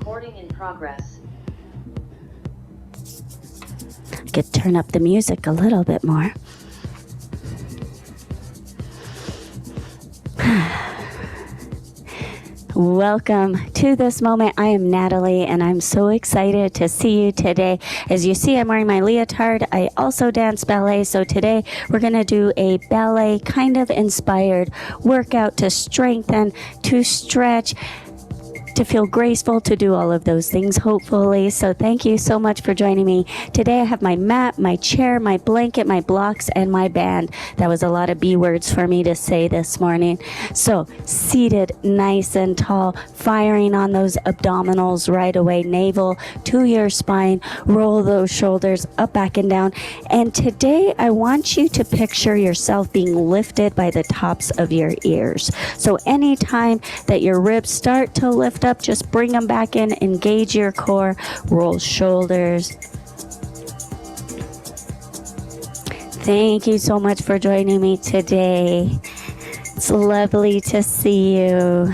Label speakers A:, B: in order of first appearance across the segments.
A: Recording in progress.
B: Could turn up the music a little bit more. Welcome to this moment. I am Natalie, and I'm so excited to see you today. As you see, I'm wearing my leotard. I also dance ballet, so today we're going to do a ballet kind of inspired workout to strengthen, to stretch, to feel graceful, to do all of those things, hopefully. So thank you so much for joining me. Today I have my mat, my chair, my blanket, my blocks, and my band. That was a lot of B words for me to say this morning. So seated nice and tall, firing on those abdominals right away, navel to your spine, roll those shoulders up, back, and down. And today I want you to picture yourself being lifted by the tops of your ears. So anytime that your ribs start to lift up, just bring them back in, engage your core, roll shoulders. Thank you so much for joining me today. It's lovely to see you.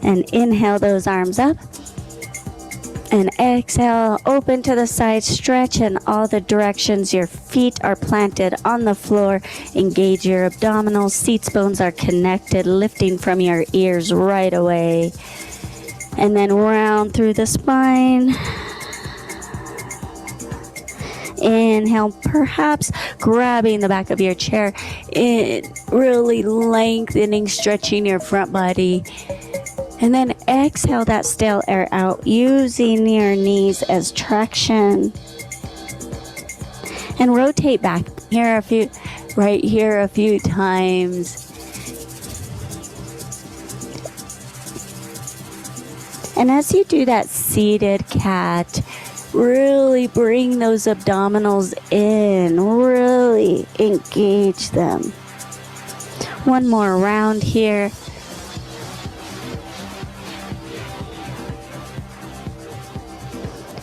B: And inhale those arms up. And exhale, open to the side, stretch in all the directions. Your feet are planted on the floor. Engage your abdominals. Seats bones are connected, lifting from your ears right away. And then round through the spine. Inhale, perhaps grabbing the back of your chair, really lengthening, stretching your front body. And then exhale that stale air out, using your knees as traction. And rotate back here right here a few times. And as you do that seated cat, really bring those abdominals in, really engage them. One more round here.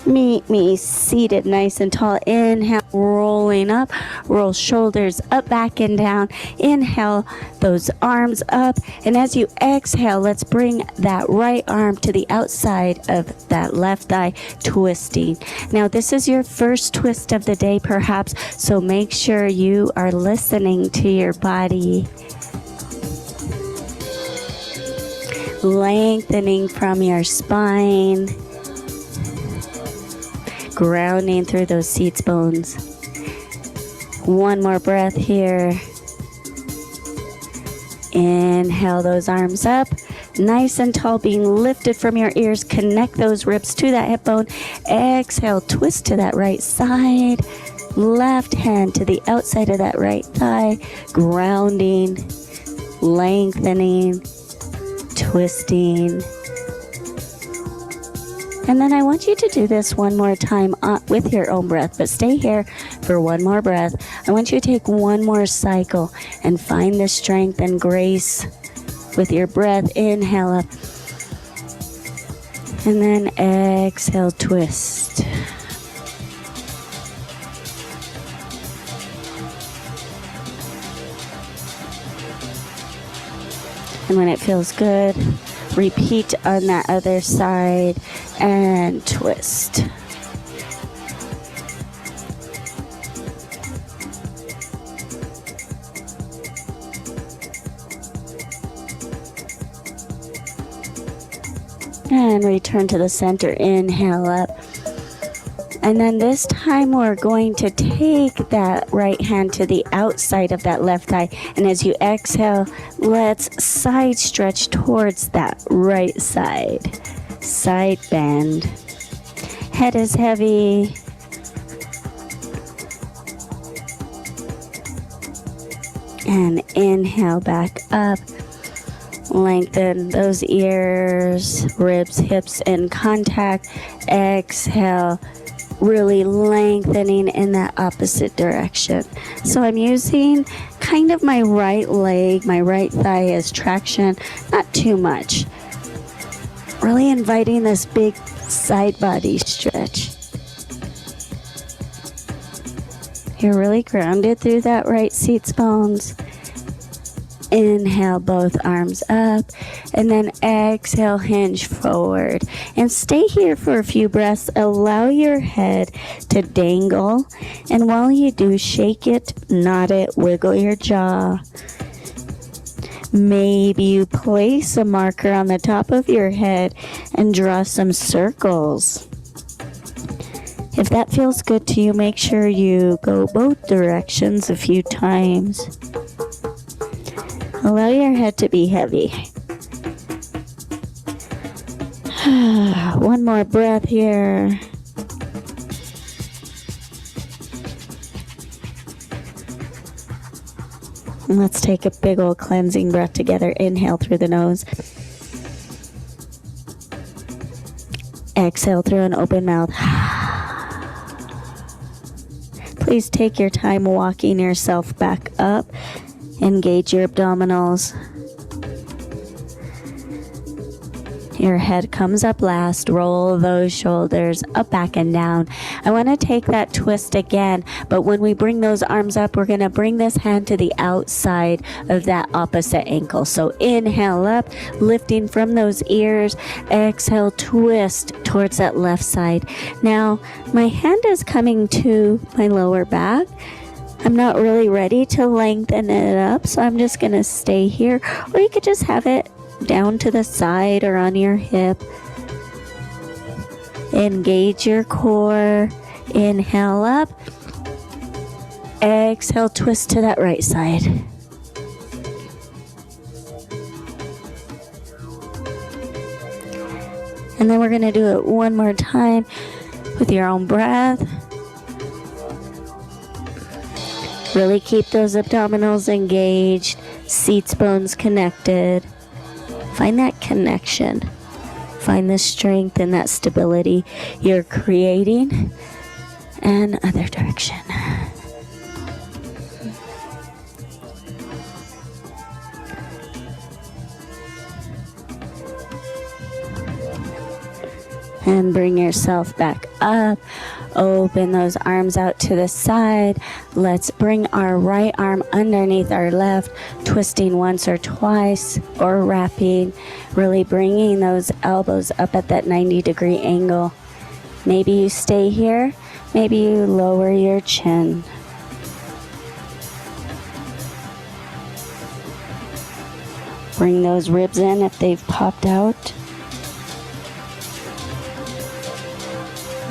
B: Meet me seated nice and tall. Inhale, rolling up, roll shoulders up, back, and down. Inhale, those arms up. And as you exhale, let's bring that right arm to the outside of that left thigh, twisting. Now, this is your first twist of the day, perhaps, so make sure you are listening to your body. Lengthening from your spine. Grounding through those seats bones. One more breath here. Inhale those arms up, nice and tall, being lifted from your ears. Connect those ribs to that hip bone. Exhale, twist to that right side. Left hand to the outside of that right thigh. Grounding, lengthening, twisting. And then I want you to do this one more time with your own breath, but stay here for one more breath. I want you to take one more cycle and find the strength and grace with your breath. Inhale up. And then exhale, twist. And when it feels good, repeat on that other side and twist. And return to the center. Inhale up. And then this time we're going to take that right hand to the outside of that left thigh. And as you exhale, let's side stretch towards that right side. Side bend. Head is heavy. And inhale back up. Lengthen those ears, ribs, hips in contact. Exhale. Really lengthening in that opposite direction. So I'm using kind of my right leg, my right thigh as traction, not too much. Really inviting this big side body stretch. You're really grounded through that right seat's bones. Inhale, both arms up, and then exhale, hinge forward. And stay here for a few breaths. Allow your head to dangle, and while you do, shake it, nod it, wiggle your jaw. Maybe you place a marker on the top of your head and draw some circles. If that feels good to you, make sure you go both directions a few times. Allow your head to be heavy. One more breath here. And let's take a big old cleansing breath together. Inhale through the nose. Exhale through an open mouth. Please take your time walking yourself back up. Engage your abdominals. Your head comes up last. Roll those shoulders up, back, and down. I want to take that twist again, but when we bring those arms up, we're going to bring this hand to the outside of that opposite ankle. So inhale up, lifting from those ears. Exhale, twist towards that left side. Now, my hand is coming to my lower back. I'm not really ready to lengthen it up, so I'm just going to stay here. Or you could just have it down to the side or on your hip. Engage your core. Inhale up. Exhale, twist to that right side. And then we're going to do it one more time with your own breath. Really keep those abdominals engaged, seats bones connected. Find that connection. Find the strength and that stability you're creating. And other direction. And bring yourself back up. Open those arms out to the side. Let's bring our right arm underneath our left, twisting once or twice or wrapping, really bringing those elbows up at that 90-degree angle. Maybe you stay here, maybe you lower your chin. Bring those ribs in if they've popped out.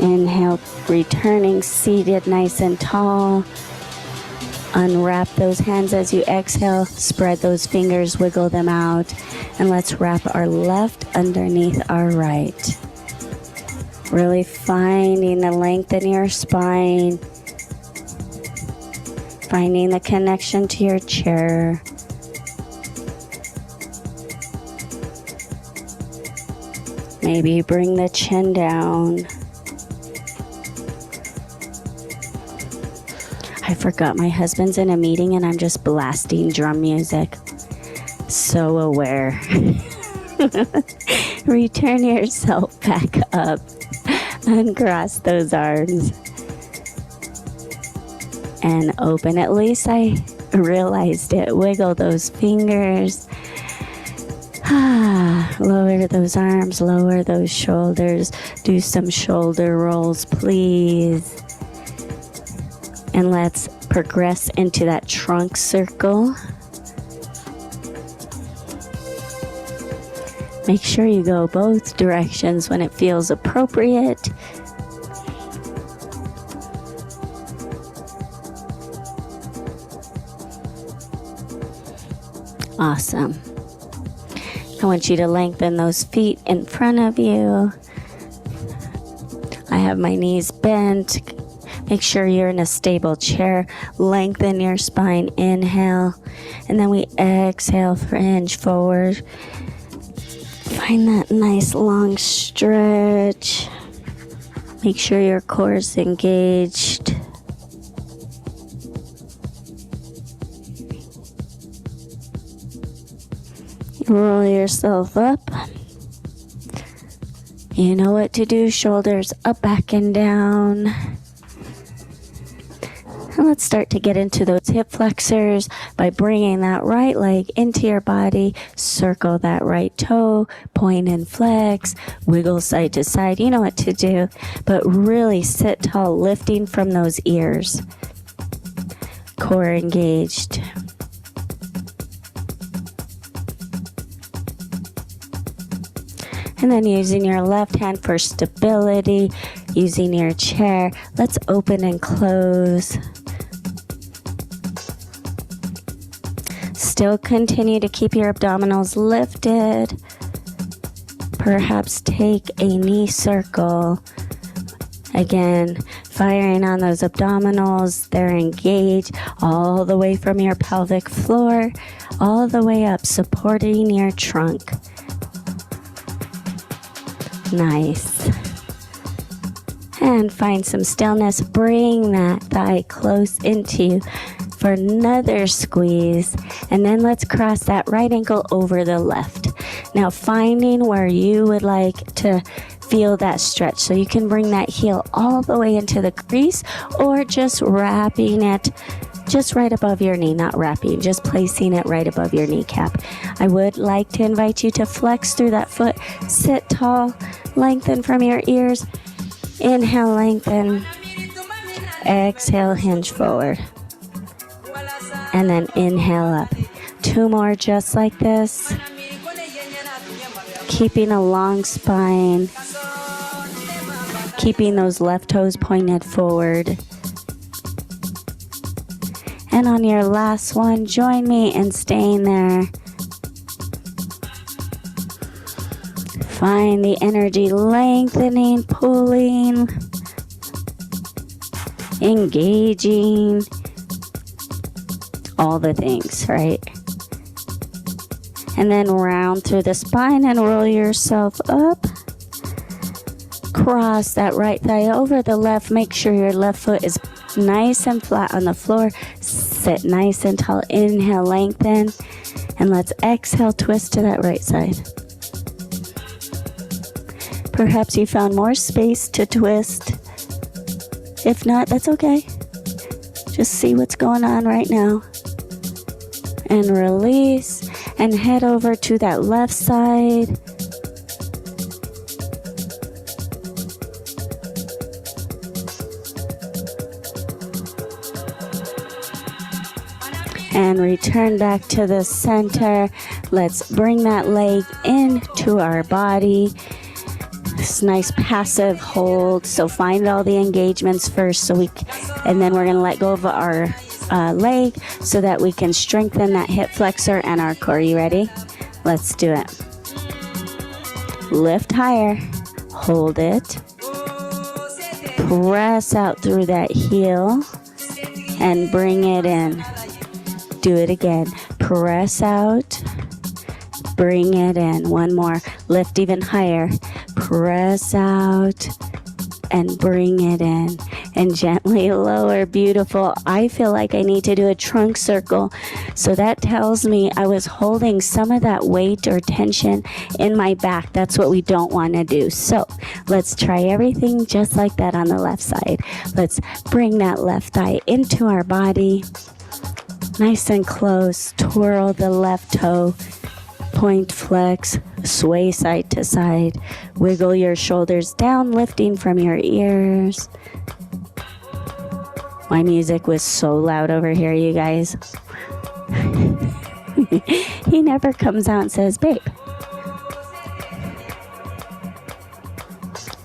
B: Inhale, returning seated nice and tall. Unwrap those hands as you exhale. Spread those fingers, wiggle them out. And let's wrap our left underneath our right. Really finding the length in your spine. Finding the connection to your chair. Maybe bring the chin down. I forgot my husband's in a meeting and I'm just blasting drum music. So aware. Return yourself back up. Uncross those arms. And open. At least I realized it. Wiggle those fingers. Lower those arms. Lower those shoulders. Do some shoulder rolls, please. And let's progress into that trunk circle. Make sure you go both directions when it feels appropriate. Awesome. I want you to lengthen those feet in front of you. I have my knees bent. Make sure you're in a stable chair. Lengthen your spine. Inhale. And then we exhale, hinge forward. Find that nice long stretch. Make sure your core is engaged. Roll yourself up. You know what to do. Shoulders up, back, and down. And let's start to get into those hip flexors by bringing that right leg into your body. Circle that right toe, point and flex, wiggle side to side. You know what to do, but really sit tall, lifting from those ears. Core engaged. And then using your left hand for stability, using your chair. Let's open and close. Still continue to keep your abdominals lifted. Perhaps take a knee circle. Again, firing on those abdominals. They're engaged all the way from your pelvic floor, all the way up, supporting your trunk. Nice. And find some stillness. Bring that thigh close into you for another squeeze. And then let's cross that right ankle over the left. Now finding where you would like to feel that stretch. So you can bring that heel all the way into the crease or just wrapping it just right above your knee. Not wrapping, just placing it right above your kneecap. I would like to invite you to flex through that foot. Sit tall, lengthen from your ears. Inhale, lengthen. Exhale, hinge forward. And then inhale up. 2 more just like this. Keeping a long spine. Keeping those left toes pointed forward. And on your last one, join me in staying there. Find the energy lengthening, pulling, engaging, all the things, right? And then round through the spine and roll yourself up. Cross that right thigh over the left. Make sure your left foot is nice and flat on the floor. Sit nice and tall. Inhale, lengthen. And let's exhale, twist to that right side. Perhaps you found more space to twist. If not, that's okay. Just see what's going on right now. And release. And head over to that left side. And return back to the center. Let's bring that leg into our body. This nice passive hold. So find all the engagements first, and then we're going to let go of our leg so that we can strengthen that hip flexor and our core. You ready? Let's do it. Lift higher. Hold it. Press out through that heel and bring it in. Do it again. Press out. Bring it in. One more. Lift even higher. Press out and bring it in. And gently lower. Beautiful. I feel like I need to do a trunk circle. So that tells me I was holding some of that weight or tension in my back. That's what we don't want to do. So let's try everything just like that on the left side. Let's bring that left thigh into our body. Nice and close. Twirl the left toe. Point, flex, sway side to side. Wiggle your shoulders down, lifting from your ears. My music was so loud over here, you guys. He never comes out and says, babe.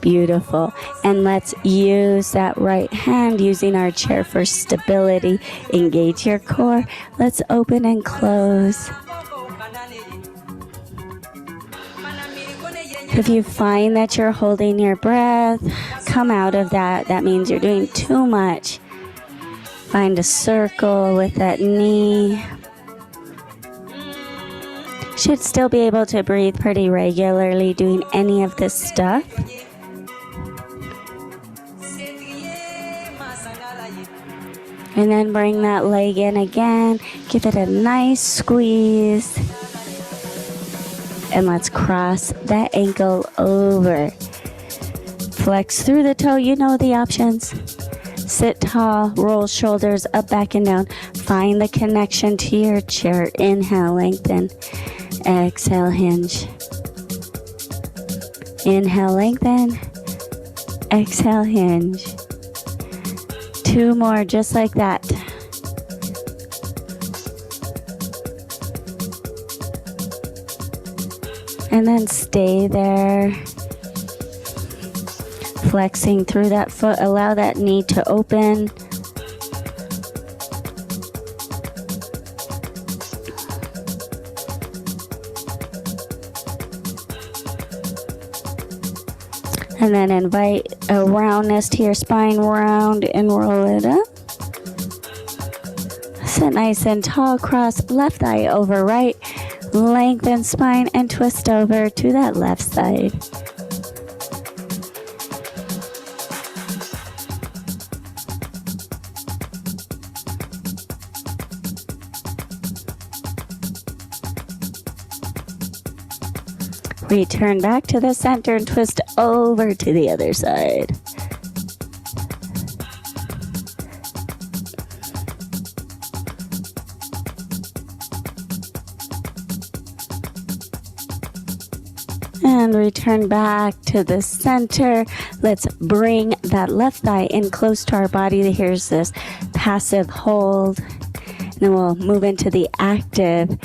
B: Beautiful. And let's use that right hand, using our chair for stability. Engage your core. Let's open and close. If you find that you're holding your breath, come out of that. That means you're doing too much. Find a circle with that knee. Should still be able to breathe pretty regularly doing any of this stuff. And then bring that leg in again. Give it a nice squeeze. And let's cross that ankle over. Flex through the toe. You know the options. Sit tall, roll shoulders up, back, and down. Find the connection to your chair. Inhale, lengthen. Exhale, hinge. Inhale, lengthen. Exhale, hinge. 2 more, just like that. And then stay there. Flexing through that foot. Allow that knee to open. And then invite a roundness to your spine. Round and roll it up. Sit nice and tall. Cross left thigh over right. Lengthen spine and twist over to that left side. Return back to the center and twist over to the other side. And return back to the center. Let's bring that left thigh in close to our body. Here's this passive hold. And then we'll move into the active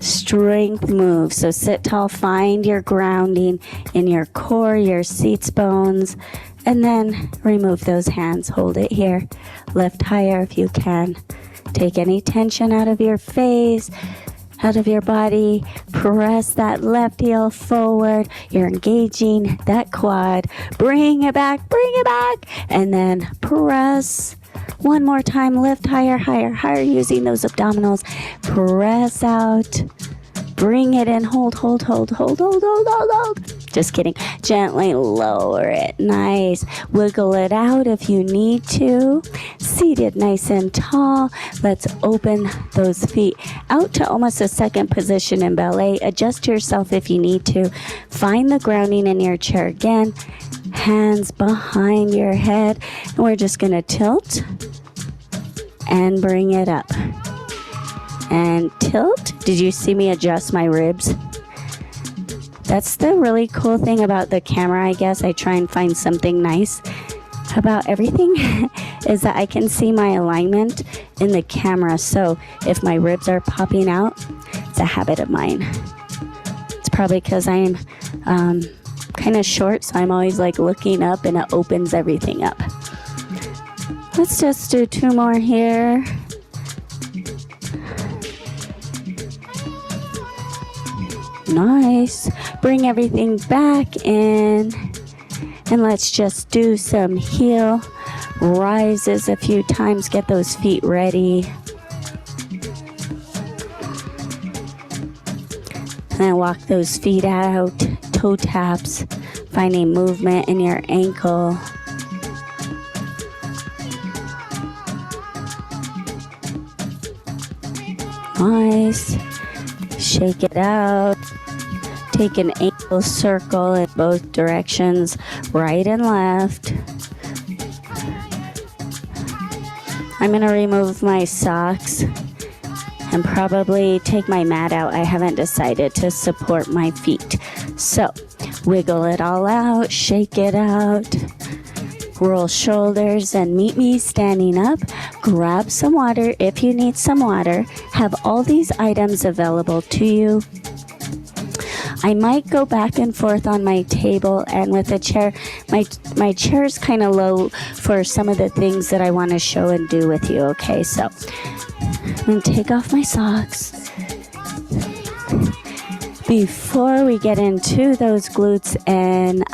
B: strength move. So sit tall, find your grounding in your core, your seats bones, and then remove those hands. Hold it here. Lift higher if you can. Take any tension out of your face, out of your body. Press that left heel forward. You're engaging that quad. Bring it back, and then press. One more time, lift higher, higher, higher, using those abdominals. Press out. Bring it in, hold. Just kidding. Gently lower it. Nice. Wiggle it out if you need to. Seated nice and tall. Let's open those feet out to almost a second position in ballet. Adjust yourself if you need to. Find the grounding in your chair again. Hands behind your head. And we're just going to tilt and bring it up. And tilt. Did you see me adjust my ribs? That's the really cool thing about the camera, I guess. I try and find something nice about everything is that I can see my alignment in the camera. So if my ribs are popping out, it's a habit of mine. It's probably because I'm kind of short, so I'm always like looking up and it opens everything up. Let's just do 2 more here. Nice. Bring everything back in. And let's just do some heel rises a few times. Get those feet ready. And then walk those feet out. Toe taps. Finding movement in your ankle. Nice. Shake it out. Take an ankle circle in both directions, right and left. I'm going to remove my socks and probably take my mat out. I haven't decided to support my feet. So, wiggle it all out, shake it out. Roll shoulders and meet me standing up. Grab some water if you need some water. Have all these items available to you. I might go back and forth on my table and with a chair. My chair is kind of low for some of the things that I want to show and do with you, okay? So I'm going to take off my socks. Before we get into those glutes and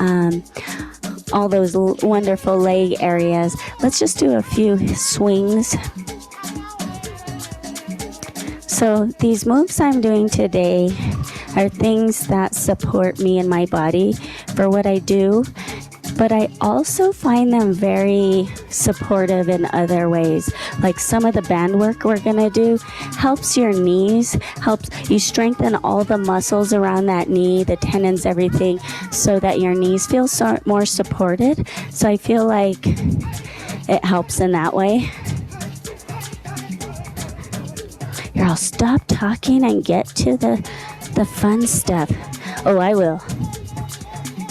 B: all those wonderful leg areas, let's just do a few swings. So these moves I'm doing today are things that support me and my body for what I do, but I also find them very supportive in other ways. Like some of the band work we're gonna do helps your knees, helps you strengthen all the muscles around that knee, the tendons, everything, so that your knees feel more supported. So I feel like it helps in that way. Here, I'll stop talking and get to the fun stuff. Oh, I will.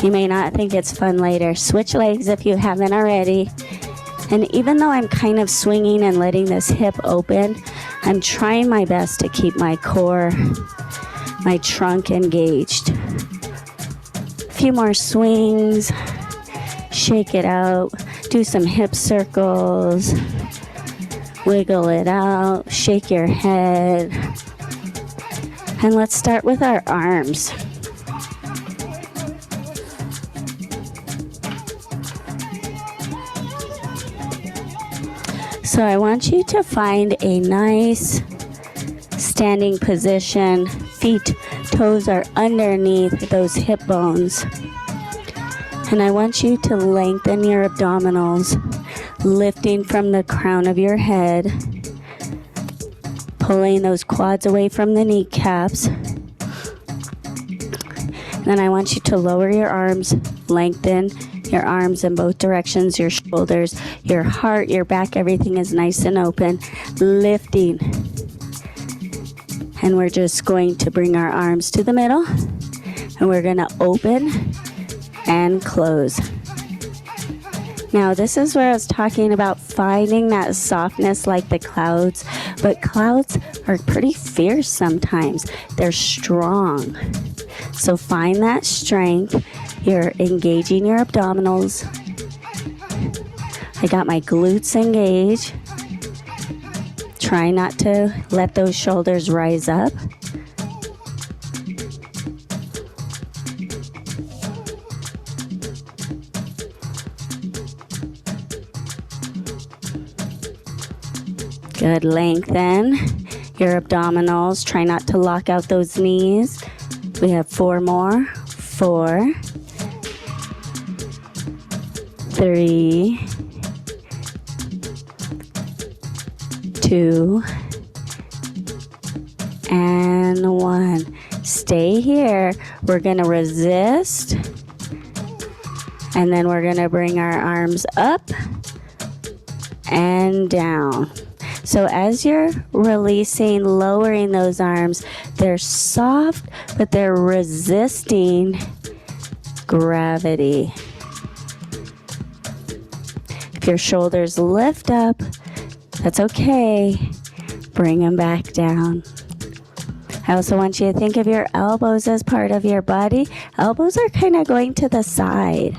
B: You may not think it's fun later. Switch legs if you haven't already. And even though I'm kind of swinging and letting this hip open, I'm trying my best to keep my core, my trunk engaged. A few more swings. Shake it out. Do some hip circles. Wiggle it out. Shake your head. And let's start with our arms. So I want you to find a nice standing position. Feet, toes are underneath those hip bones. And I want you to lengthen your abdominals, lifting from the crown of your head, pulling those quads away from the kneecaps. Then I want you to lower your arms, lengthen your arms in both directions, your shoulders, your heart, your back, everything is nice and open, lifting. And we're just going to bring our arms to the middle, and we're going to open and close. Now, this is where I was talking about finding that softness like the clouds, but clouds are pretty fierce sometimes. They're strong. So find that strength. You're engaging your abdominals. I got my glutes engaged. Try not to let those shoulders rise up. Good, lengthen your abdominals. Try not to lock out those knees. We have 4 more. 4, 3, 2, and 1. Stay here. We're going to resist, and then we're going to bring our arms up and down. So as you're releasing, lowering those arms, they're soft, but they're resisting gravity. If your shoulders lift up, that's okay. Bring them back down. I also want you to think of your elbows as part of your body. Elbows are kind of going to the side.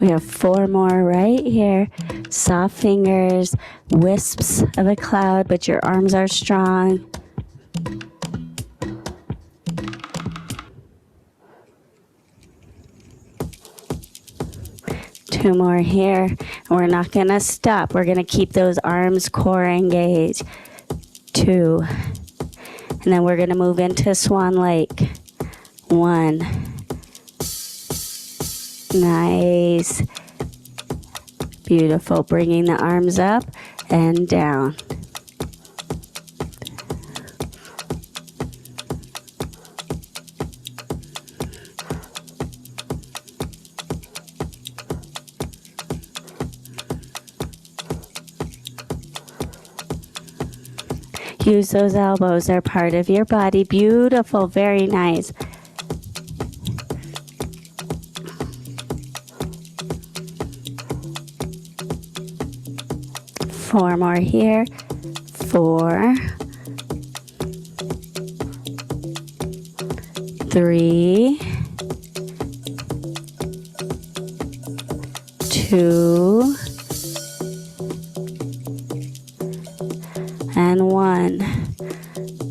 B: We have 4 more right here. Soft fingers, wisps of a cloud, but your arms are strong. Two more here. And we're not going to stop. We're going to keep those arms, core engaged. 2. And then we're going to move into Swan Lake. 1. Nice. Beautiful. Bringing the arms up and down. Use those elbows. They're part of your body. Beautiful. Very nice. Four more here. 4, 3, 2, and 1.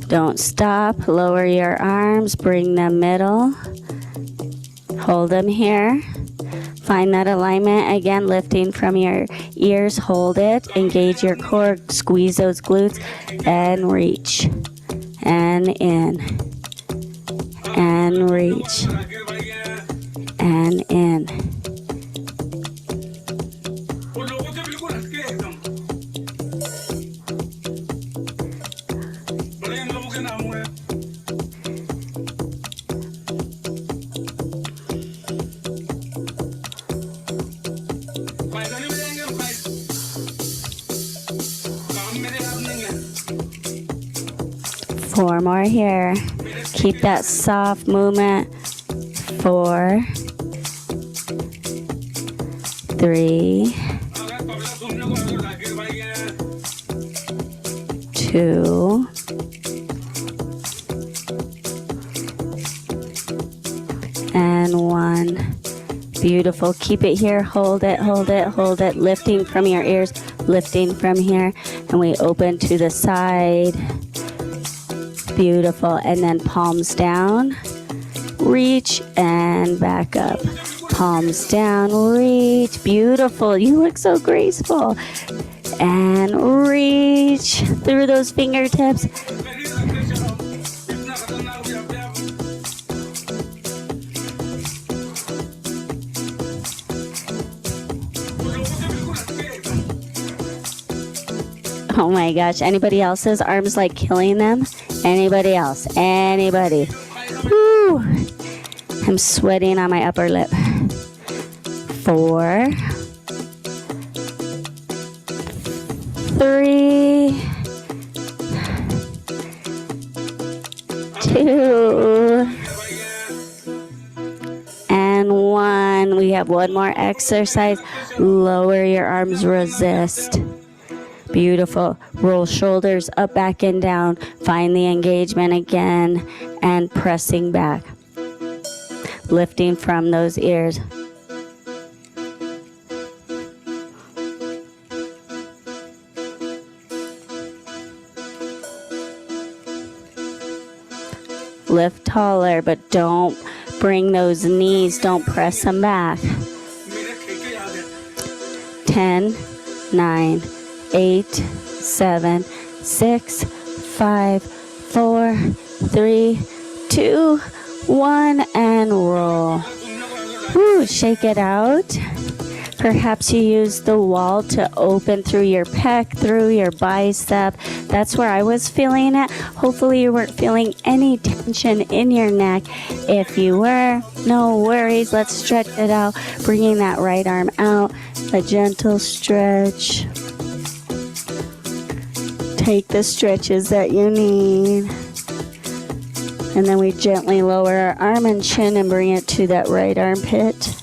B: Don't stop. Lower your arms. Bring them middle. Hold them here. Find that alignment. Again, lifting from your ears. Hold it. Engage your core. Squeeze those glutes. And reach. And in. And reach. and in. Four more here. Keep that soft movement. 4, 3, 2, and 1. Beautiful. Keep it here. Hold it, hold it, hold it. Lifting from your ears, lifting from here. And we open to the side. Beautiful. And then palms down. Reach and back up. Palms down, reach. Beautiful. You look so graceful. And reach through those fingertips. Oh my gosh. Anybody else's arms like killing them? Anybody else? Anybody? Woo. I'm sweating on my upper lip. 4, 3, 2, and 1. We have one more exercise. Lower your arms, resist. Beautiful. Roll shoulders up, back, and down. Find the engagement again and pressing back. Lifting from those ears. Lift taller, but don't bring those knees, don't press them back. 10, 9, 8, 7, 6, 5, 4, 3, 2, 1, and roll. Woo, shake it out. Perhaps you use the wall to open through your pec, through your bicep. That's where I was feeling it. Hopefully you weren't feeling any tension in your neck. If you were, no worries. Let's stretch it out, bringing that right arm out. A gentle stretch. Take the stretches that you need. And then we gently lower our arm and chin and bring it to that right armpit.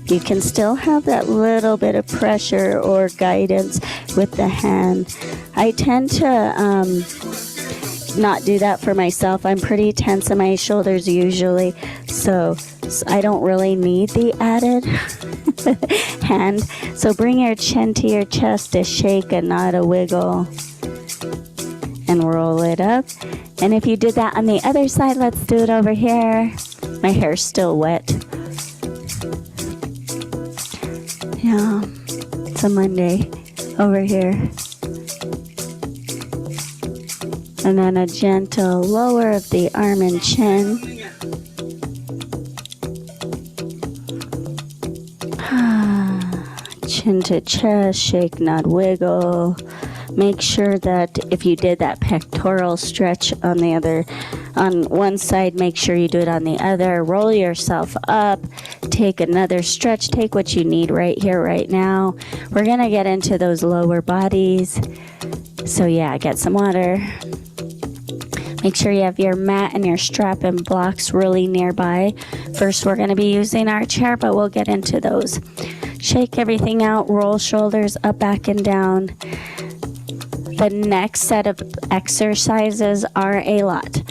B: You can still have that little bit of pressure or guidance with the hand. I tend to not do that for myself. I'm pretty tense in my shoulders usually, so I don't really need the added hand. So bring your chin to your chest, a shake and not a wiggle. And roll it up. And if you did that on the other side, let's do it over here. My hair's still wet. Yeah, it's a Monday over here. And then a gentle lower of the arm and chin. Chin to chest, shake, not wiggle. Make sure that if you did that pectoral stretch on one side, make sure you do it on the other. Roll yourself up. Take another stretch. Take what you need right here, right now. We're going to get into those lower bodies. So yeah, get some water. Make sure you have your mat and your strap and blocks really nearby. First, we're going to be using our chair, but we'll get into those. Shake everything out. Roll shoulders up, back, and down. The next set of exercises are a lot.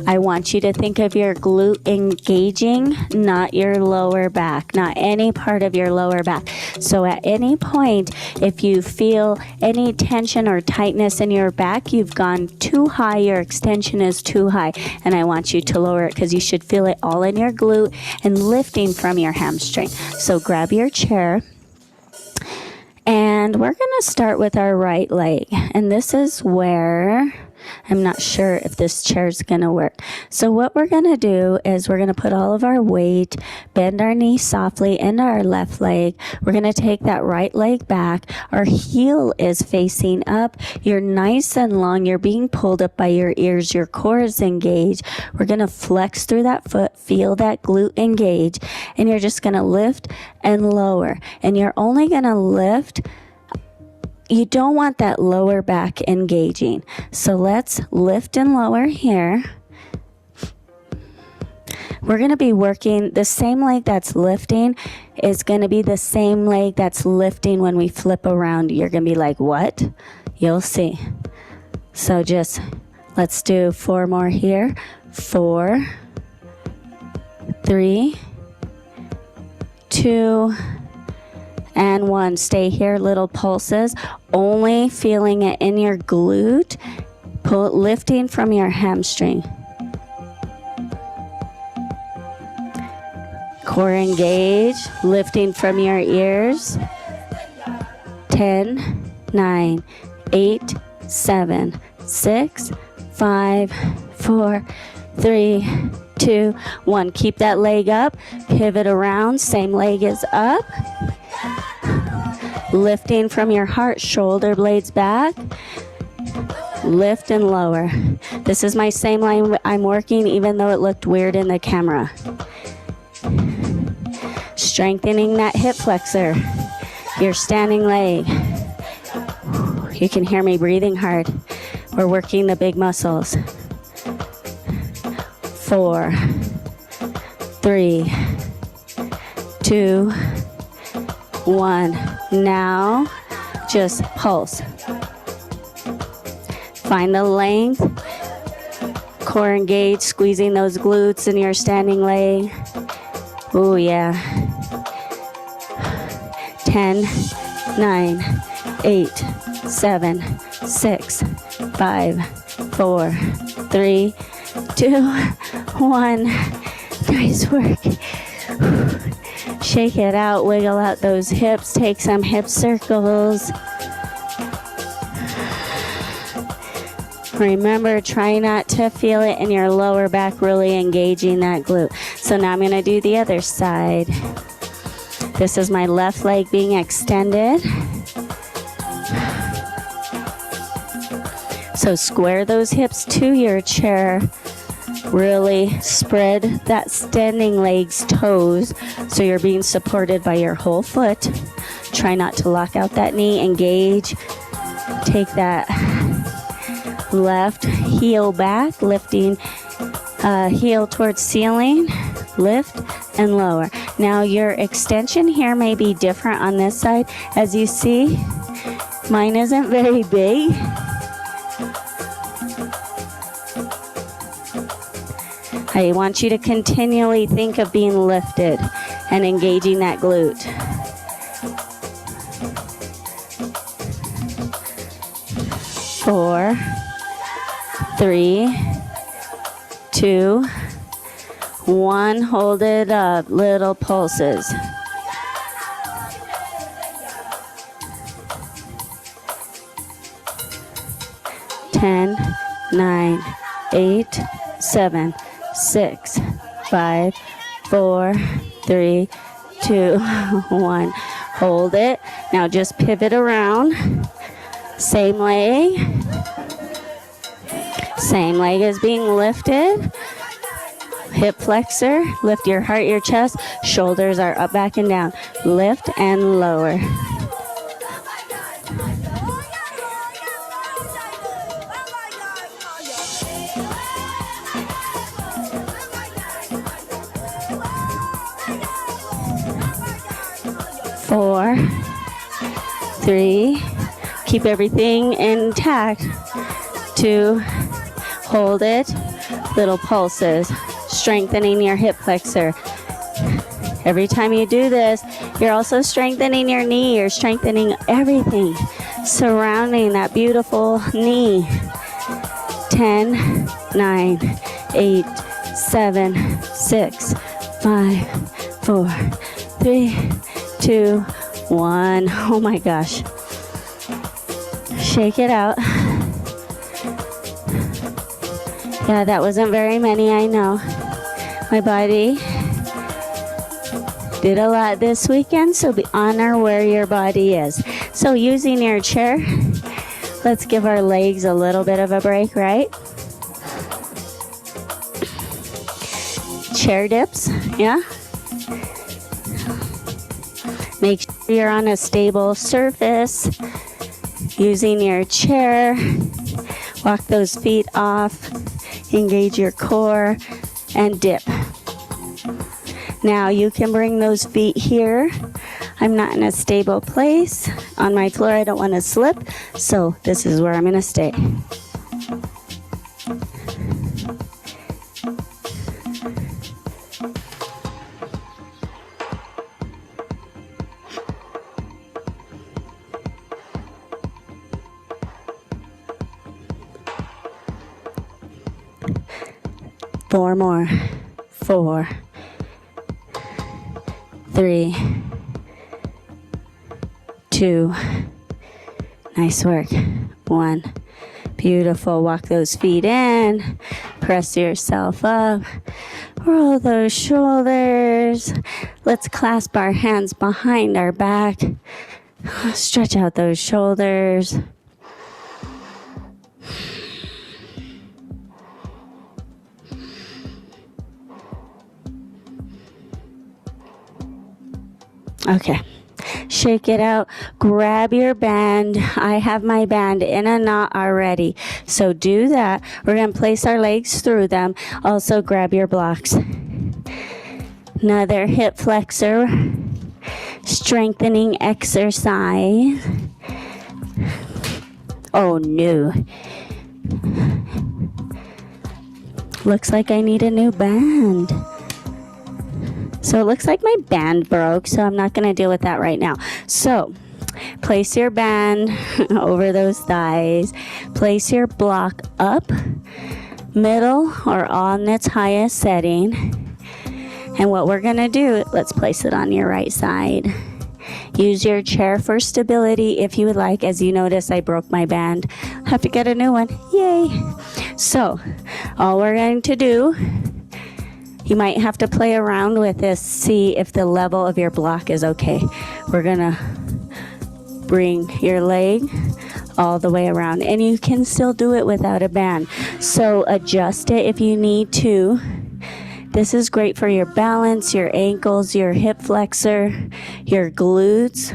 B: I want you to think of your glute engaging, not your lower back, not any part of your lower back. So at any point, if you feel any tension or tightness in your back, you've gone too high, your extension is too high, and I want you to lower it because you should feel it all in your glute and lifting from your hamstring. So grab your chair. And we're going to start with our right leg. And this is where I'm not sure if this chair's gonna work. So what we're gonna do is we're gonna put all of our weight, bend our knee softly into our left leg. We're gonna take that right leg back. Our heel is facing up. You're nice and long. You're being pulled up by your ears. Your core is engaged. We're gonna flex through that foot, feel that glute engage, and you're just gonna lift and lower. And you're only gonna lift. You don't want that lower back engaging. So let's lift and lower here. We're going to be working the same leg that's lifting is going to be the same leg that's lifting when we flip around. You're going to be like, what? You'll see. So just let's do 4 more here. 4, 3, 2, and 1. Stay here, little pulses, only feeling it in your glute, lifting from your hamstring. Core engage, lifting from your ears. 10, 9, 8, 7, 6, 5, 4, 3, 2, 1. Keep that leg up, pivot around, same leg is up. Lifting from your heart, shoulder blades back. Lift and lower. This is my same line I'm working, even though it looked weird in the camera. Strengthening that hip flexor. Your standing leg. You can hear me breathing hard. We're working the big muscles. 4, 3, 2, 1. Now, just pulse. Find the length. Core engaged, squeezing those glutes in your standing leg. Oh, yeah. 10, 9, 8, 7, 6, 5, 4, 3, 2, 1. Nice work. Shake it out, wiggle out those hips, take some hip circles. Remember, try not to feel it in your lower back, really engaging that glute. So now I'm going to do the other side. This is my left leg being extended. So square those hips to your chair. Really spread that standing leg's toes so you're being supported by your whole foot. Try not to lock out that knee. Engage. Take that left heel back, lifting heel towards ceiling. Lift and lower. Now your extension here may be different on this side. As you see, mine isn't very big. I want you to continually think of being lifted and engaging that glute. Four, 3, 2, 1. Hold it up. Little pulses. Ten, 9, 8, 7, 6, 5, 4, 3, 2, 1. Hold it. Now just pivot around. Same leg. Same leg is being lifted. Hip flexor. Lift your heart, your chest. Shoulders are up, back, and down. Lift and lower. Four, 3, keep everything intact. 2, hold it, little pulses, strengthening your hip flexor. Every time you do this, you're also strengthening your knee, you're strengthening everything surrounding that beautiful knee. 10, 9, 8, 7, 6, 5, 4, 3, 2, 1. Oh my gosh. Shake it out. Yeah, that wasn't very many, I know. My body did a lot this weekend, so honor where your body is. So using your chair, let's give our legs a little bit of a break, right? Chair dips, yeah? Make sure you're on a stable surface. Using your chair, walk those feet off, engage your core, and dip. Now you can bring those feet here. I'm not in a stable place. On my floor, I don't want to slip, so this is where I'm going to stay. Four more. 4, 3, 2, nice work. 1, beautiful. Walk those feet in, press yourself up, roll those shoulders. Let's clasp our hands behind our back, stretch out those shoulders. Okay, shake it out, grab your band. I have my band in a knot already, so do that. We're going to place our legs through them. Also grab your blocks. Another hip flexor, strengthening exercise. Oh no. Looks like I need a new band. So it looks like my band broke, so I'm not going to deal with that right now. So place your band over those thighs. Place your block up, middle, or on its highest setting. And what we're going to do, let's place it on your right side. Use your chair for stability if you would like. As you notice, I broke my band. Have to get a new one. Yay! So all we're going to do, you might have to play around with this, see if the level of your block is okay. We're gonna bring your leg all the way around, and you can still do it without a band. So adjust it if you need to. This is great for your balance, your ankles, your hip flexor, your glutes.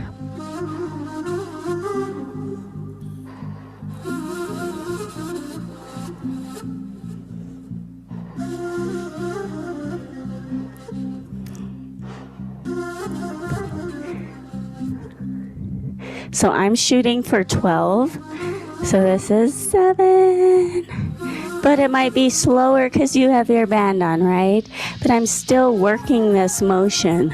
B: So I'm shooting for 12. So this is 7. But it might be slower because you have your band on, right? But I'm still working this motion.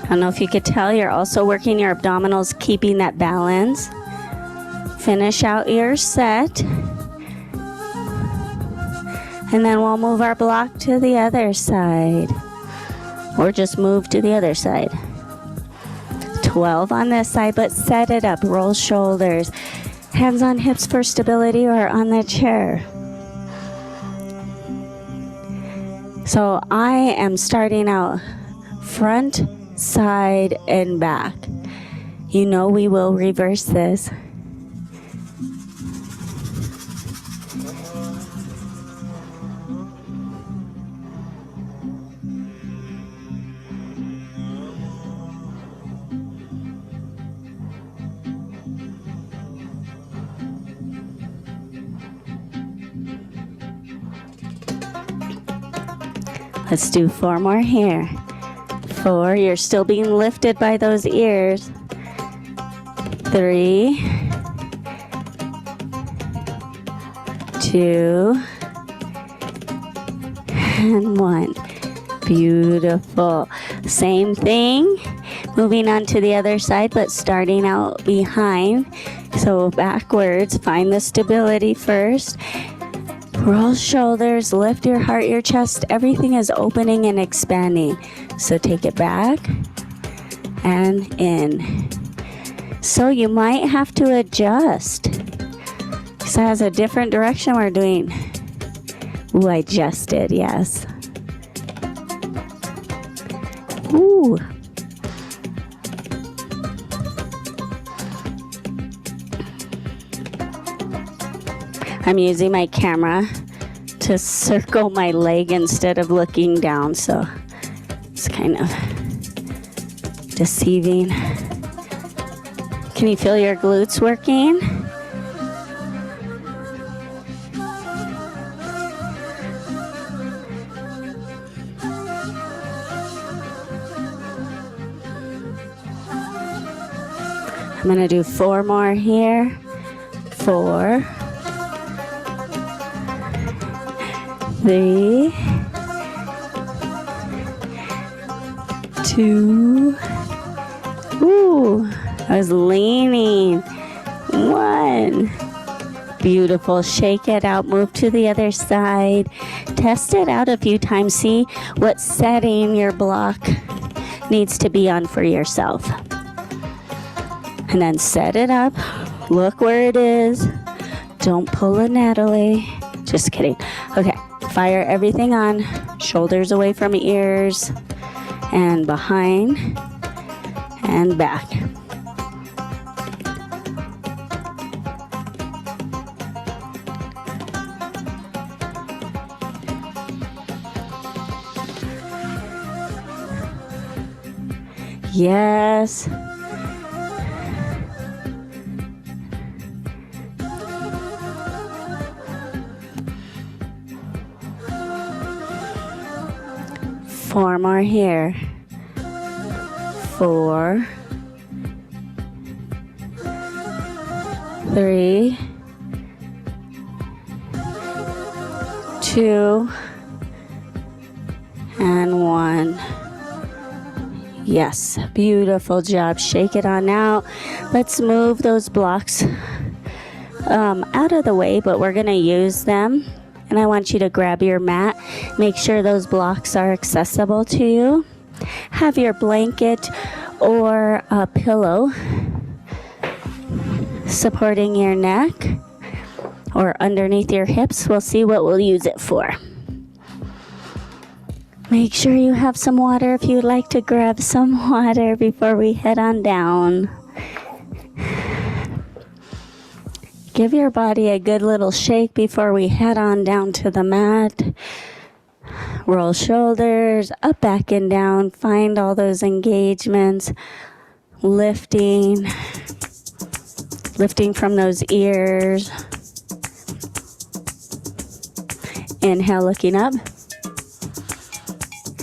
B: I don't know if you could tell, you're also working your abdominals, keeping that balance. Finish out your set. And then we'll move our block to the other side. Or just move to the other side. 12 on this side, but set it up. Roll shoulders. Hands on hips for stability or on the chair. So I am starting out front, side, and back. You know we will reverse this. Let's do 4 more here. 4, you're still being lifted by those ears. 3, 2, and 1. Beautiful. Same thing. Moving on to the other side, but starting out behind. So backwards, find the stability first. Roll shoulders, lift your heart, your chest. Everything is opening and expanding. So take it back and in. So you might have to adjust. Because that has a different direction we're doing. Ooh, I just did, yes. Ooh. I'm using my camera to circle my leg instead of looking down, so it's kind of deceiving. Can you feel your glutes working? I'm gonna do 4 more here. 4, 3, 2. Ooh, I was leaning. 1. Beautiful. Shake it out. Move to the other side. Test it out a few times. See what setting your block needs to be on for yourself. And then set it up. Look where it is. Don't pull a Natalie. Just kidding. Okay. Fire everything on. Shoulders away from ears. And behind. And back. Yes. Four more here. 4, 3, 2, and 1. Yes, beautiful job. Shake it on out. Let's move those blocks out of the way, but we're going to use them. And I want you to grab your mat. Make sure those blocks are accessible to you. Have your blanket or a pillow supporting your neck or underneath your hips. We'll see what we'll use it for. Make sure you have some water if you'd like to grab some water before we head on down. Give your body a good little shake before we head on down to the mat. Roll shoulders, up, back, and down. Find all those engagements. Lifting from those ears. Inhale, looking up.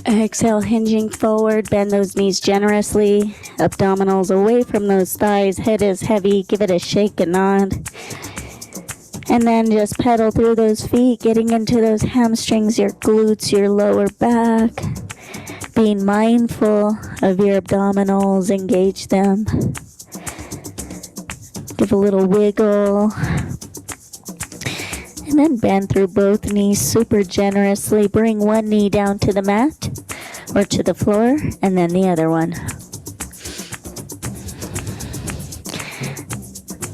B: Exhale, hinging forward. Bend those knees generously. Abdominals away from those thighs. Head is heavy. Give it a shake and nod. And then just pedal through those feet, getting into those hamstrings, your glutes, your lower back. Being mindful of your abdominals. Engage them. Give a little wiggle. And then bend through both knees super generously. Bring one knee down to the mat or to the floor, and then the other one.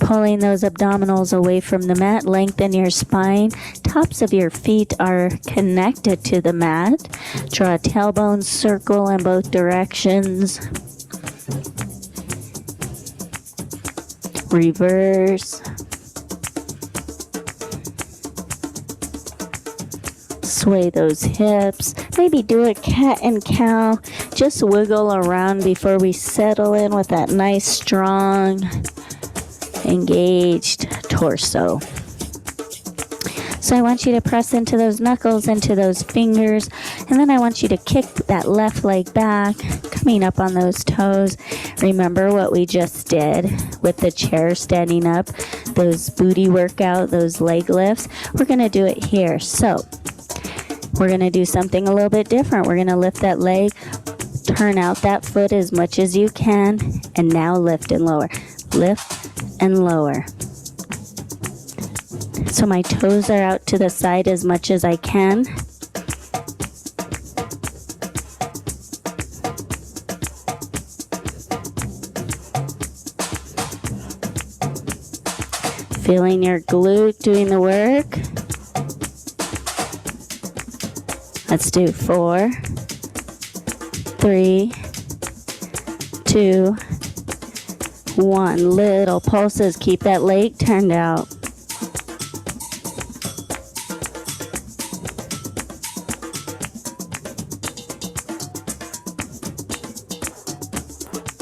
B: Pulling those abdominals away from the mat. Lengthen your spine. Tops of your feet are connected to the mat. Draw a tailbone circle in both directions. Reverse. Sway those hips. Maybe do a cat and cow. Just wiggle around before we settle in with that nice, strong, engaged torso. So I want you to press into those knuckles, into those fingers, and then I want you to kick that left leg back, coming up on those toes. Remember what we just did with the chair standing up, those booty workout, those leg lifts. We're going to do it here. So we're going to do something a little bit different. We're going to lift that leg, turn out that foot as much as you can, and now lift and lower. Lift and lower. So my toes are out to the side as much as I can. Feeling your glute doing the work. Let's do 4, 3, 2, 1. Little pulses. Keep that leg turned out.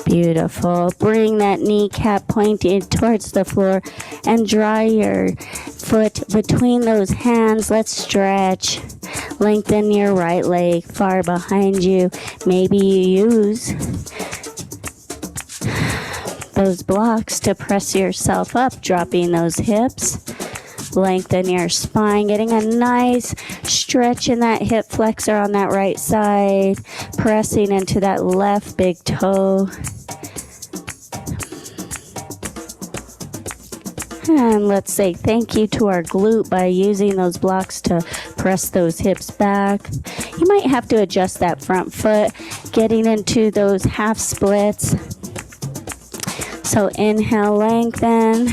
B: Beautiful. Bring that kneecap pointed towards the floor and draw your foot between those hands. Let's stretch. Lengthen your right leg far behind you. Maybe you use those blocks to press yourself up, dropping those hips. Lengthen your spine, getting a nice stretch in that hip flexor on that right side, pressing into that left big toe. And let's say thank you to our glute by using those blocks to press those hips back. You might have to adjust that front foot, getting into those half splits. So inhale, lengthen.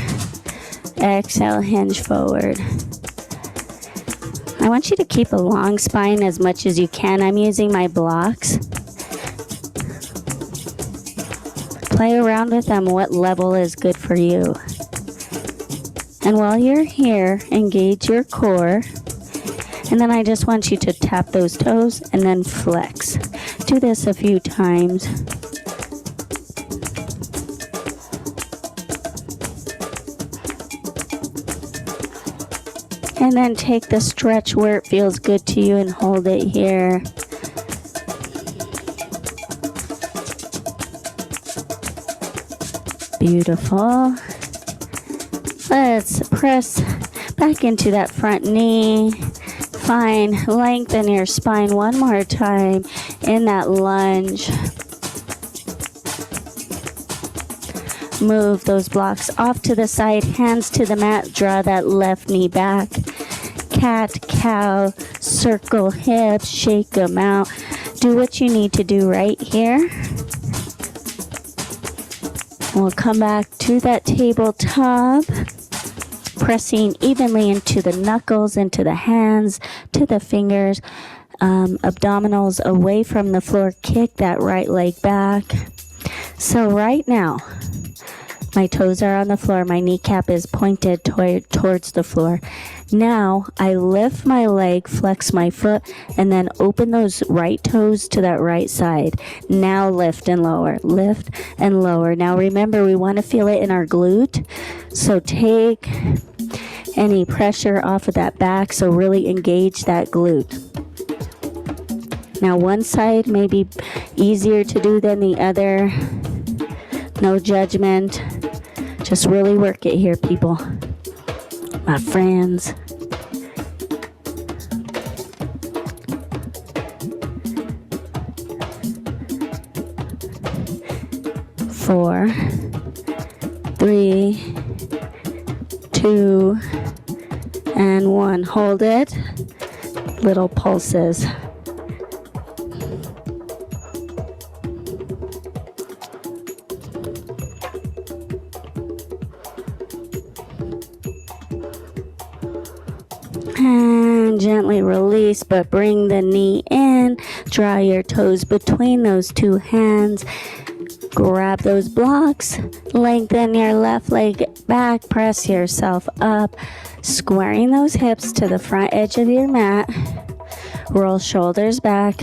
B: Exhale, hinge forward. I want you to keep a long spine as much as you can. I'm using my blocks. Play around with them. What level is good for you? And while you're here, engage your core. And then I just want you to tap those toes and then flex. Do this a few times. And then take the stretch where it feels good to you and hold it here. Beautiful. Let's press back into that front knee. Fine. Lengthen your spine one more time in that lunge. Move those blocks off to the side, hands to the mat, draw that left knee back. Cat, cow, circle hips, shake them out. Do what you need to do right here. We'll come back to that tabletop, pressing evenly into the knuckles, into the hands, to the fingers, abdominals away from the floor. Kick that right leg back. So right now, my toes are on the floor. My kneecap is pointed towards the floor. Now, I lift my leg, flex my foot, and then open those right toes to that right side. Now lift and lower, lift and lower. Now remember, we want to feel it in our glute. So take any pressure off of that back. So really engage that glute. Now one side may be easier to do than the other. No judgment. Just really work it here, people. My friends. Four, 3, 2, and 1. Hold it. Little pulses. And gently release, but bring the knee in. Draw your toes between those two hands. Grab those blocks. Lengthen your left leg back. Press yourself up. Squaring those hips to the front edge of your mat. Roll shoulders back.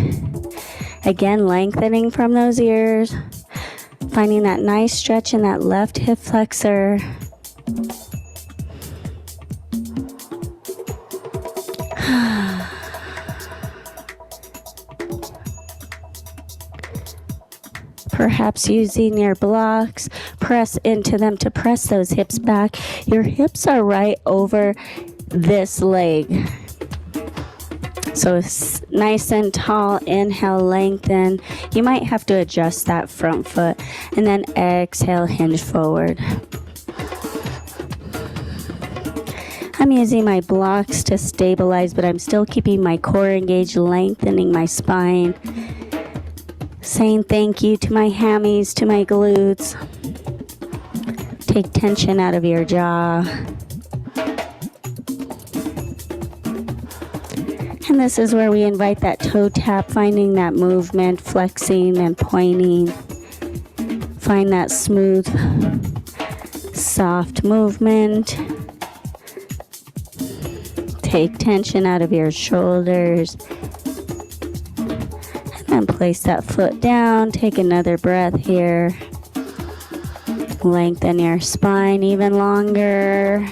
B: Again, lengthening from those ears. Finding that nice stretch in that left hip flexor. Perhaps using your blocks, press into them to press those hips back. Your hips are right over this leg. So nice and tall. Inhale, lengthen. You might have to adjust that front foot. And then exhale, hinge forward. I'm using my blocks to stabilize, but I'm still keeping my core engaged, lengthening my spine. Saying thank you to my hammies, to my glutes. Take tension out of your jaw. And this is where we invite that toe tap, finding that movement, flexing and pointing. Find that smooth, soft movement. Take tension out of your shoulders. And then place that foot down. Take another breath here. Lengthen your spine even longer.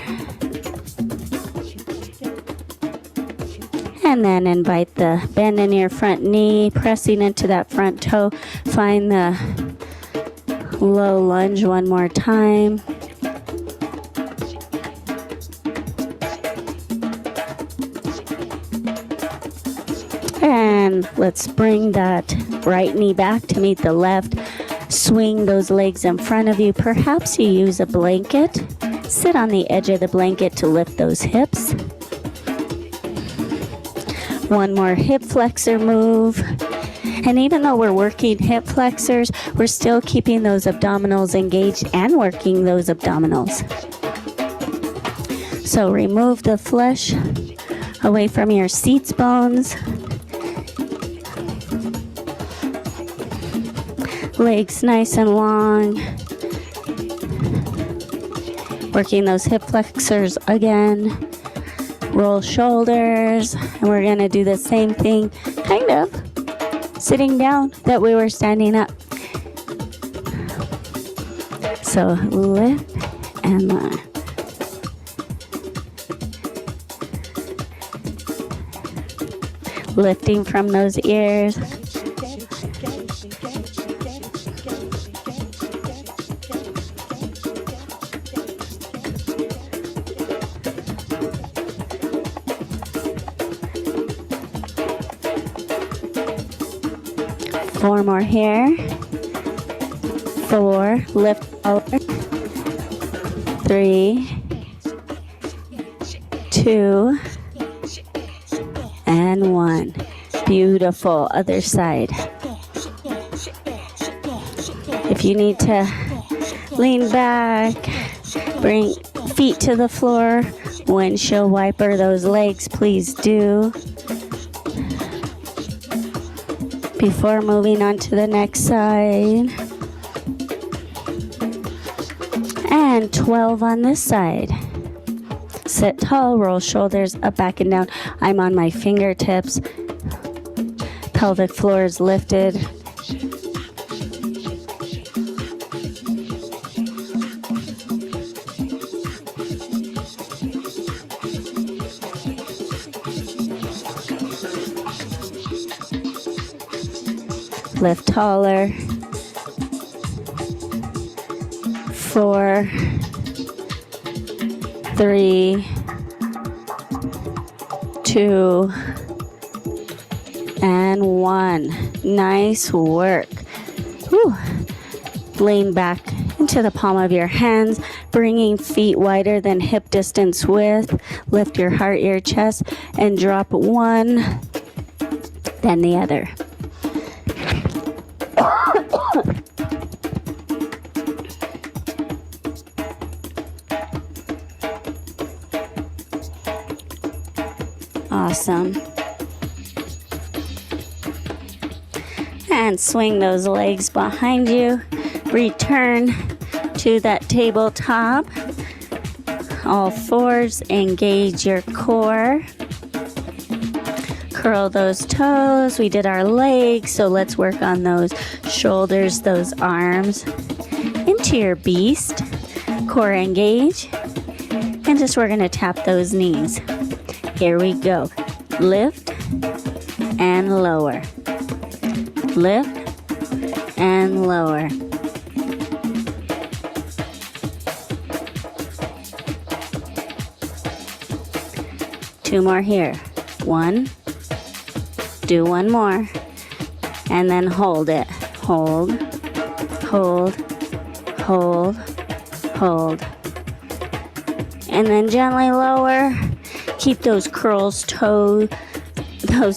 B: And then invite the bend in your front knee, pressing into that front toe. Find the low lunge one more time. And let's bring that right knee back to meet the left. Swing those legs in front of you. Perhaps you use a blanket. Sit on the edge of the blanket to lift those hips. One more hip flexor move. And even though we're working hip flexors, we're still keeping those abdominals engaged and working those abdominals. So remove the flesh away from your seats bones. Legs nice and long. Working those hip flexors again. Roll shoulders. And we're going to do the same thing, kind of, sitting down that we were standing up. So lift and lower. Lifting from those ears. Four more here. 4, lift forward. 3, 2, and 1. Beautiful. Other side. If you need to lean back, bring feet to the floor, windshield wiper those legs, please do. Before moving on to the next side. And 12 on this side. Sit tall, roll shoulders up, back, and down. I'm on my fingertips. Pelvic floor is lifted. Lift taller. 4, 3, 2, and 1. Nice work. Whew. Lean back into the palm of your hands, bringing feet wider than hip distance width. Lift your heart, your chest, and drop one, then the other. Awesome. And swing those legs behind you. Return to that tabletop. All fours, engage your core. Curl those toes. We did our legs, so let's work on those shoulders, those arms. Into your beast. Core engage. And just we're going to tap those knees. Here we go. Lift and lower. Lift and lower. Two more here. 1. Do one more. And then hold it. Hold, hold, hold, hold. And then gently lower. Keep those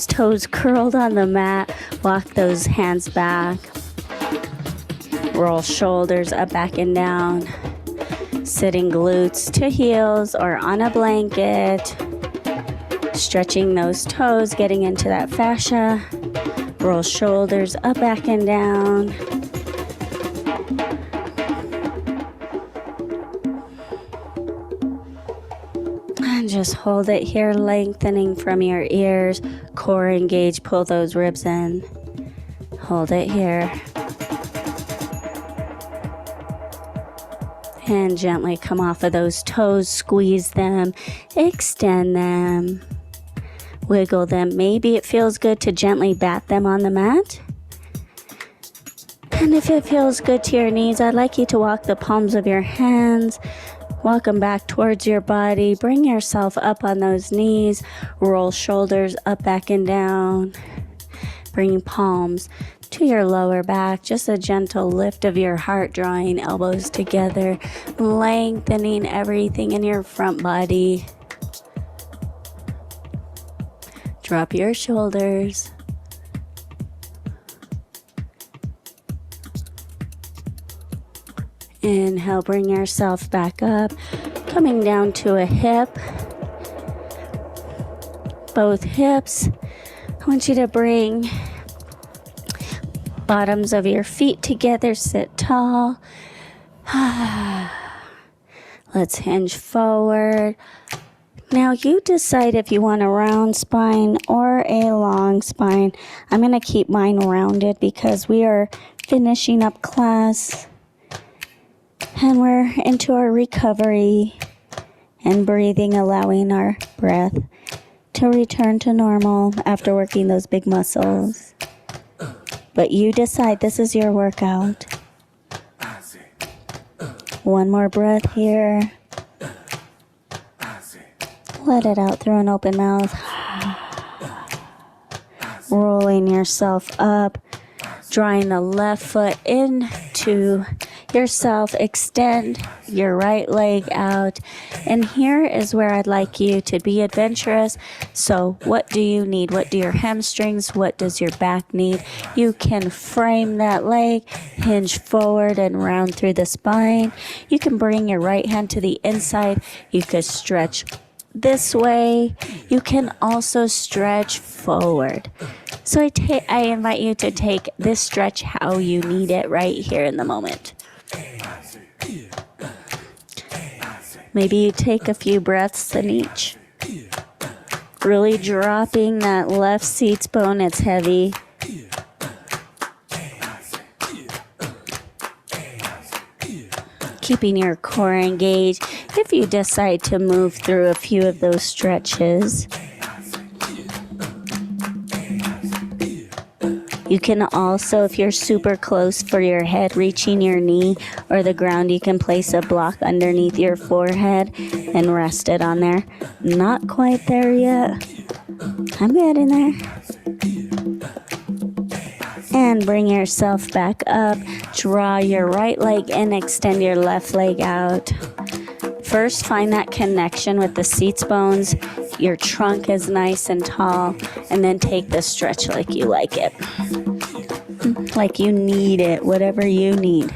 B: toes curled on the mat. Walk those hands back. Roll shoulders up, back, and down. Sitting glutes to heels or on a blanket. Stretching those toes, getting into that fascia. Roll shoulders up, back, and down. And just hold it here, lengthening from your ears. Core engaged, pull those ribs in. Hold it here. And gently come off of those toes, squeeze them, extend them, wiggle them. Maybe it feels good to gently bat them on the mat. And if it feels good to your knees, I'd like you to walk the palms of your hands, walk them back towards your body. Bring yourself up on those knees. Roll shoulders up, back, and down. Bring palms to your lower back. Just a gentle lift of your heart, drawing elbows together, lengthening everything in your front body. Drop your shoulders. Inhale, bring yourself back up, coming down to a hip. Both hips. I want you to bring bottoms of your feet together, sit tall. Let's hinge forward. Now you decide if you want a round spine or a long spine. I'm going to keep mine rounded because we are finishing up class and we're into our recovery and breathing, allowing our breath to return to normal after working those big muscles. But you decide, this is your workout. One more breath here. Let it out through an open mouth. Rolling yourself up. Drawing the left foot into yourself. Extend your right leg out. And here is where I'd like you to be adventurous. So what do you need? What do your hamstrings? What does your back need? You can frame that leg, hinge forward and round through the spine. You can bring your right hand to the inside. You could stretch this way. You can also stretch forward. So I invite you to take this stretch how you need it right here in the moment. Maybe you take a few breaths in each. Really dropping that left seats bone, it's heavy. Keeping your core engaged. If you decide to move through a few of those stretches, you can also, if you're super close for your head, reaching your knee or the ground, you can place a block underneath your forehead and rest it on there. Not quite there yet. I'm getting there. And bring yourself back up. Draw your right leg in, extend your left leg out. First, find that connection with the seats bones. Your trunk is nice and tall. And then take the stretch like you like it. Like you need it, whatever you need.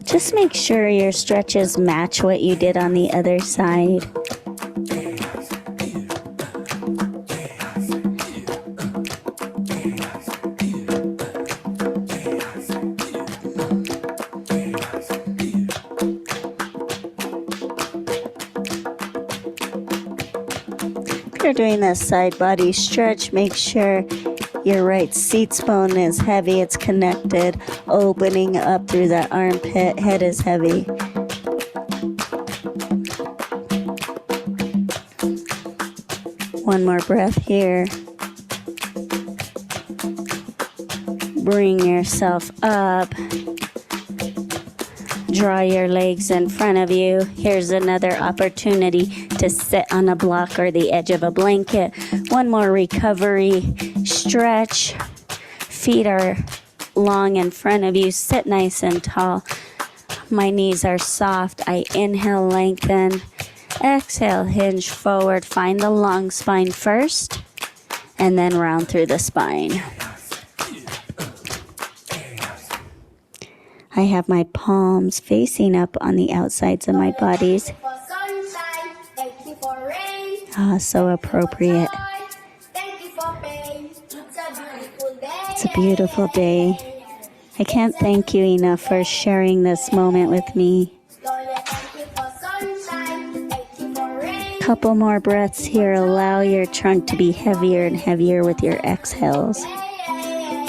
B: Just make sure your stretches match what you did on the other side. If you're doing this side body stretch, make sure your right seats bone is heavy, it's connected, opening up through that armpit, head is heavy. One more breath here. Bring yourself up. Draw your legs in front of you. Here's another opportunity to sit on a block or the edge of a blanket. One more recovery stretch. Feet are long in front of you. Sit nice and tall. My knees are soft. I inhale, lengthen. Exhale, hinge forward. Find the long spine first, and then round through the spine. I have my palms facing up on the outsides of my bodies. Ah, so appropriate. It's a beautiful day. I can't thank you enough for sharing this moment with me. Couple more breaths here. Allow your trunk to be heavier and heavier with your exhales.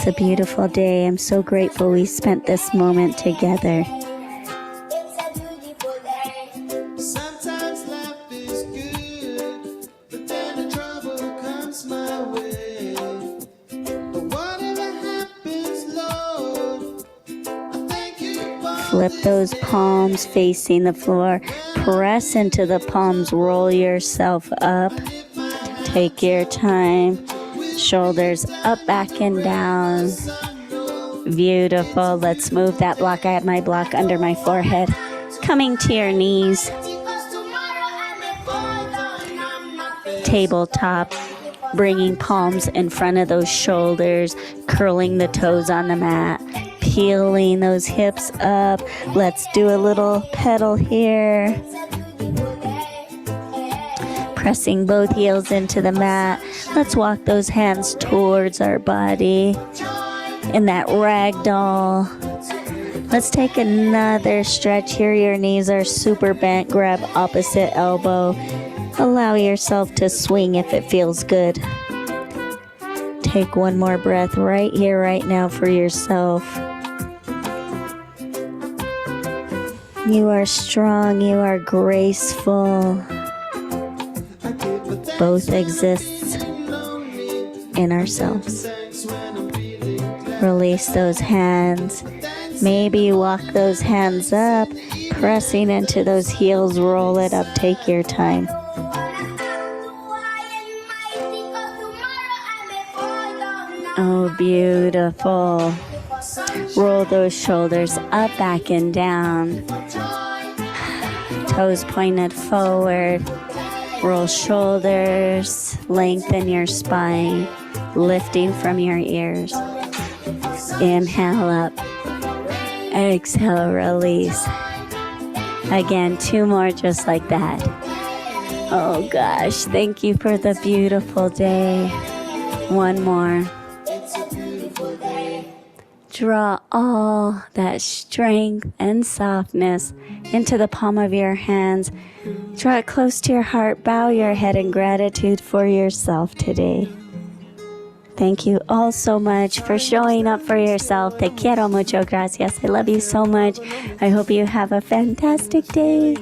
B: It's a beautiful day. I'm so grateful we spent this moment together.
A: Sometimes life is good, but then the trouble comes my way. But whatever happens, Lord, I thank you for.
B: Flip those palms facing the floor. Press into the palms. Roll yourself up. Take your time. Shoulders up, back, and down. Beautiful. Let's move that block. I have my block under my forehead. Coming to your knees. Tabletop. Bringing palms in front of those shoulders. Curling the toes on the mat. Peeling those hips up. Let's do a little pedal here. Pressing both heels into the mat. Let's walk those hands towards our body in that ragdoll. Let's take another stretch here. Your knees are super bent. Grab opposite elbow. Allow yourself to swing if it feels good. Take one more breath right here, right now for yourself. You are strong. You are graceful. Both exists in ourselves. Release those hands. Maybe walk those hands up, pressing into those heels. Roll it up. Take your time. Oh, beautiful. Roll those shoulders up, back, and down. Toes pointed forward. Roll shoulders, lengthen your spine, lifting from your ears. Inhale up, exhale, release. Again, 2 more just like that. Oh gosh, thank you for the beautiful day. 1 more. Draw all that strength and softness into the palm of your hands. Draw it close to your heart. Bow your head in gratitude for yourself today. Thank you all so much for showing up for yourself. Te quiero mucho. Gracias. I love you so much. I hope you have a fantastic day.